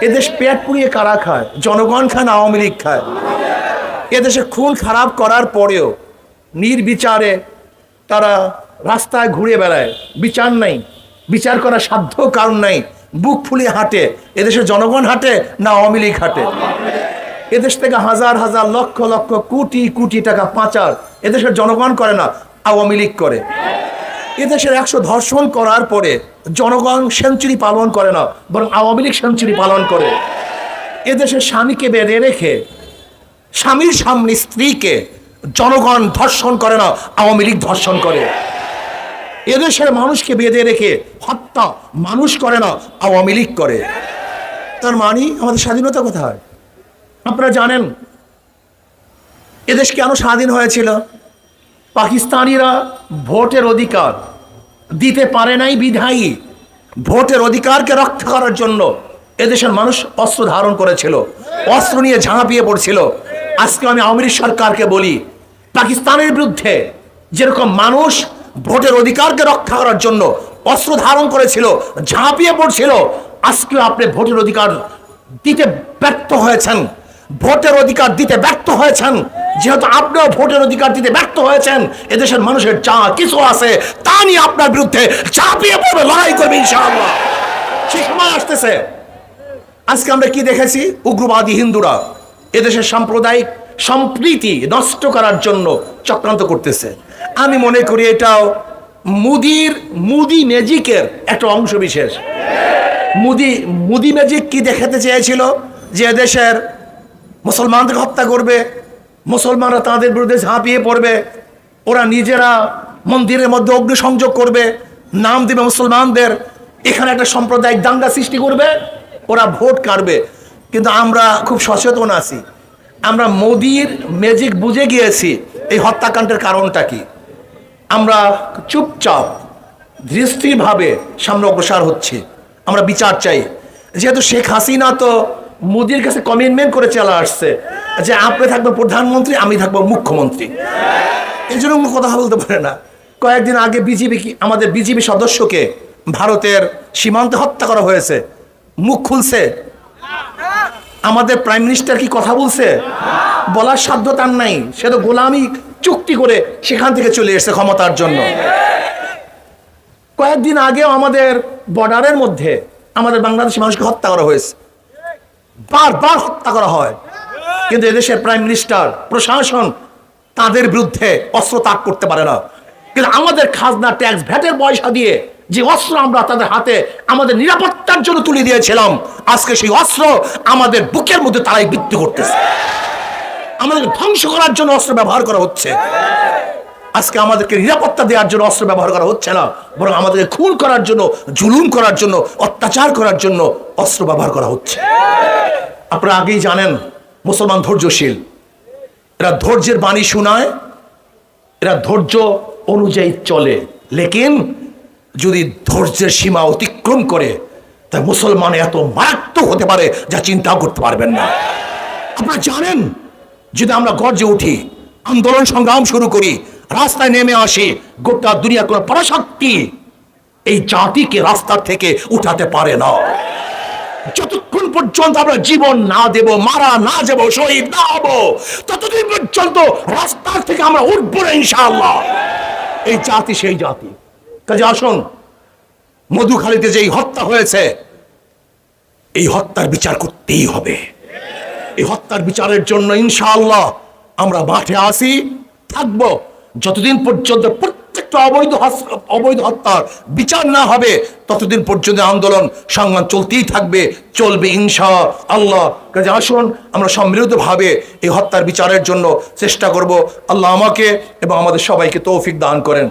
এদেশ পেট পুড়িয়ে কারা খায়? জনগণ খায় না আওয়ামী লীগ খায়? এদেশে খুন খারাপ করার পরেও নির্বিচারে তারা রাস্তায় ঘুরে বেড়ায়, বিচার নাই, বিচার করার সাধ্য কারণ নাই, বুক ফুলিয়ে হাঁটে। এদেশের জনগণ হাঁটে না আওয়ামী লীগ হাঁটে? এদেশ থেকে হাজার হাজার লক্ষ লক্ষ কোটি কোটি টাকা পাচার এদেশের জনগণ করে না, আওয়ামী লীগ করে। এদেশের 100 ধর্ষণ করার পরে জনগণ সেঞ্চুরি পালন করে না, বরং আওয়ামী লীগ সেঞ্চুরি পালন করে। এদেশের স্বামীকে বেঁধে রেখে স্বামীর সামনে স্ত্রীকে জনগণ ধর্ষণ করে না, আওয়ামী লীগ ধর্ষণ করে। এদেশের মানুষকে বেঁধে রেখে হত্যা মানুষ করে না, আওয়ামী লীগ করে। তার মানে আমাদের স্বাধীনতা কোথায়? আপনারা জানেন এদেশ কেন স্বাধীন হয়েছিল? পাকিস্তানিরা ভোটের অধিকার দিতে পারে নাই বিধায়ী ভোটের অধিকারকে রক্ষা করার জন্য এদেশের মানুষ অস্ত্র ধারণ করেছিল, অস্ত্র নিয়ে ঝাঁপিয়ে পড়ছিল। আজকে আমি আওয়ামী লীগ সরকারকে বলি, পাকিস্তানের বিরুদ্ধে যেরকম মানুষ ভোটের অধিকারকে রক্ষা করার জন্য অস্ত্র ধারণ করেছিল, ঝাঁপিয়ে পড়ছিল, আজকে আপনি ভোটের অধিকার দিতে ব্যর্থ হয়েছেন, ভোটের অধিকার দিতে ব্যর্থ হয়েছেন। যেহেতু আপনিও ভোটের অধিকার দিতে ব্যর্থ হয়েছেন, এদেশের মানুষের যা কিছু আছে তা নিয়ে আপনার বিরুদ্ধে ঝাঁপিয়ে পড়বে, লড়াই করবে ইনশাআল্লাহ। সেই সময় আসতেছে। আজকে আমরা কি দেখেছি? উগ্রবাদী হিন্দুরা এদেশের সাম্প্রদায়িক সম্প্রীতি নষ্ট করার জন্য চক্রান্ত করতেছে। আমি মনে করি এটাও মুদি ম্যাজিকের একটা অংশ বিশেষ। মুদি ম্যাজিক কি দেখাতে চেয়েছিল? যে দেশের মুসলমানদের হত্যা করবে, মুসলমানরা তাদের বিরুদ্ধে ঝাঁপিয়ে পড়বে, ওরা নিজেরা মন্দিরের মধ্যে অগ্নিসংযোগ করবে, নাম দেবে মুসলমানদের, এখানে একটা সাম্প্রদায়িক দাঙ্গা সৃষ্টি করবে, ওরা ভোট কাটবে। কিন্তু আমরা খুব সচেতন আছি, আমরা মোদির ম্যাজিক বুঝে গিয়েছি এই হত্যাকাণ্ডের কারণটা কি। আমরা চুপচাপ দৃষ্টিভাবে সামনে অগ্রসর হচ্ছি। আমরা বিচার চাই। যেহেতু শেখ হাসিনা তো মোদির কাছে কমিটমেন্ট করে চলে আসছে যে আপনি থাকবেন প্রধানমন্ত্রী, আমি থাকবো মুখ্যমন্ত্রী, এই জন্য কথা বলতে পারে না। কয়েকদিন আগে আমাদের বিজেপি সদস্যকে ভারতের সীমান্তে হত্যা করা হয়েছে, মুখ খুলছে? আমাদের প্রাইম মিনিস্টার কি কথা বলছে? বলার সাধ্য তার নাই। সে তো গোলামি চুক্তি করে সেখান থেকে চলে এসেছে ক্ষমতার জন্য। কয়েকদিন আগেও আমাদের বর্ডারের মধ্যে আমাদের বাংলাদেশি মানুষকে হত্যা করা হয়েছে, বারবার হত্যা করা হয়, কিন্তু এদেশের প্রাইম মিনিস্টার, প্রশাসন তাদের বিরুদ্ধে অস্ত্র তাক করতে পারে না। কিন্তু আমাদের খাজনা, ট্যাক্স, ভ্যাটের পয়সা দিয়ে যে অস্ত্র আমরা তাদের হাতে আমাদের নিরাপত্তার জন্য তুলে দিয়েছিলাম, আজকে সেই অস্ত্র আমাদের বুকের মধ্যে তারাই বিক্রি করতেছে। আমাদেরকে ধ্বংস করার জন্য অস্ত্র ব্যবহার করা হচ্ছে। আজকে আমাদেরকে নিরাপত্তা দেওয়ার জন্য অস্ত্র ব্যবহার করা হচ্ছে না, বরং আমাদেরকে খুন করার জন্য, জুলুম করার জন্য, অত্যাচার করার জন্য অস্ত্র ব্যবহার করা হচ্ছে। আপনারা আগেই জানেন মুসলমান ধৈর্যশীল, এরা ধৈর্যের বাণী শোনায়, এরা ধৈর্য অনুযায়ী চলে। লেকিন যদি ধৈর্যের সীমা অতিক্রম করে তা মুসলমান এত মারাত্মক হতে পারে যা চিন্তাও করতে পারবেন না। আপনারা জানেন যদি আমরা গর্জে উঠি, আন্দোলন সংগ্রাম শুরু করি, রাস্তায় নেমে আসি, গোটা দুনিয়ার কোন পরাশক্তি এই জাতিকে রাস্তার থেকে উঠাতে পারে না। যতক্ষণ পর্যন্ত আমরা জীবন না দেব, মারা না যাব, শহীদ না হব, ততদিন পর্যন্ত রাস্তার থেকে আমরা উঠবো না ইনশাআল্লাহ। এই জাতি সেই জাতি। কাজে আসুন, মধুখালীতে যেই হত্যা হয়েছে, এই হত্যার বিচার করতেই হবে। এই হত্যার বিচারের জন্য ইনশাআল্লাহ আমরা মাঠে আসি, থাকবো, যতদিন পর্যন্ত প্রত্যেকটা অবৈধ হত্যার বিচার না হবে ততদিন পর্যন্ত আন্দোলন সংগ্রাম চলতেই থাকবে, চলবে ইনশাআল্লাহ। কাজে আসুন আমরা সম্মিলিতভাবে এই হত্যার বিচারের জন্য চেষ্টা করব। আল্লাহ আমাকে এবং আমাদের সবাইকে তৌফিক দান করেন।